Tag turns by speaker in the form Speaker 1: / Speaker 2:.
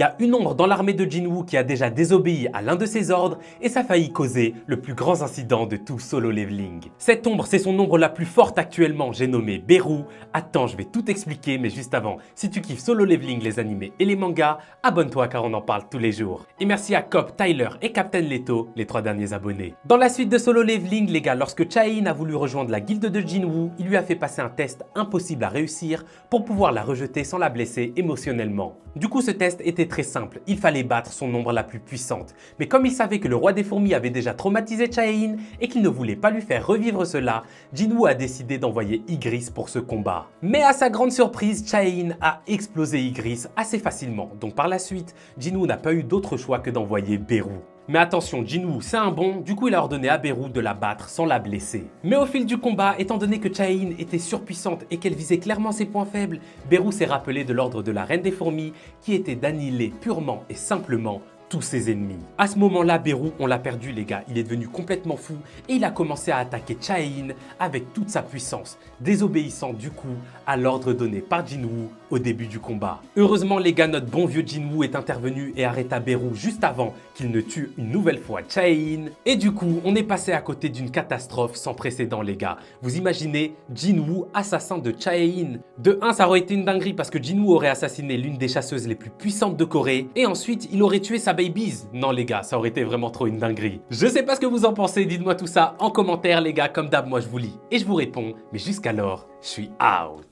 Speaker 1: Il y a une ombre dans l'armée de Jinwoo qui a déjà désobéi à l'un de ses ordres et ça a failli causer le plus grand incident de tout Solo Leveling. Cette ombre, c'est son ombre la plus forte actuellement, j'ai nommé Beru. Attends, je vais tout expliquer, mais juste avant, si tu kiffes Solo Leveling, les animés et les mangas, abonne-toi car on en parle tous les jours. Et merci à Cobb, Tyler et Captain Leto, les 3 derniers abonnés. Dans la suite de Solo Leveling, les gars, lorsque Chae-in a voulu rejoindre la guilde de Jinwoo, il lui a fait passer un test impossible à réussir pour pouvoir la rejeter sans la blesser émotionnellement. Du coup, ce test était très simple, il fallait battre son ombre la plus puissante. Mais comme il savait que le roi des fourmis avait déjà traumatisé Chae-in et qu'il ne voulait pas lui faire revivre cela, Jinwoo a décidé d'envoyer Ygritte pour ce combat. Mais à sa grande surprise, Chae-in a explosé Ygritte assez facilement. Donc par la suite, Jinwoo n'a pas eu d'autre choix que d'envoyer Beru. Mais attention, Jinwoo c'est un bon, du coup il a ordonné à Beru de la battre sans la blesser. Mais au fil du combat, étant donné que Chae-in était surpuissante et qu'elle visait clairement ses points faibles, Beru s'est rappelé de l'ordre de la reine des fourmis qui était d'annihiler purement et simplement tous ses ennemis. À ce moment-là, Beru, on l'a perdu les gars, il est devenu complètement fou et il a commencé à attaquer Chae-in avec toute sa puissance, désobéissant du coup à l'ordre donné par Jinwoo au début du combat. Heureusement les gars, notre bon vieux Jinwoo est intervenu et arrêta Beru juste avant qu'il ne tue une nouvelle fois Chae-in. Et du coup, on est passé à côté d'une catastrophe sans précédent les gars. Vous imaginez Jinwoo assassin de Chae-in? De 1, ça aurait été une dinguerie parce que Jinwoo aurait assassiné l'une des chasseuses les plus puissantes de Corée et ensuite il aurait tué sa babies. Non les gars, ça aurait été vraiment trop une dinguerie. Je sais pas ce que vous en pensez, dites-moi tout ça en commentaire les gars, comme d'hab moi je vous lis et je vous réponds, mais jusqu'alors, je suis out.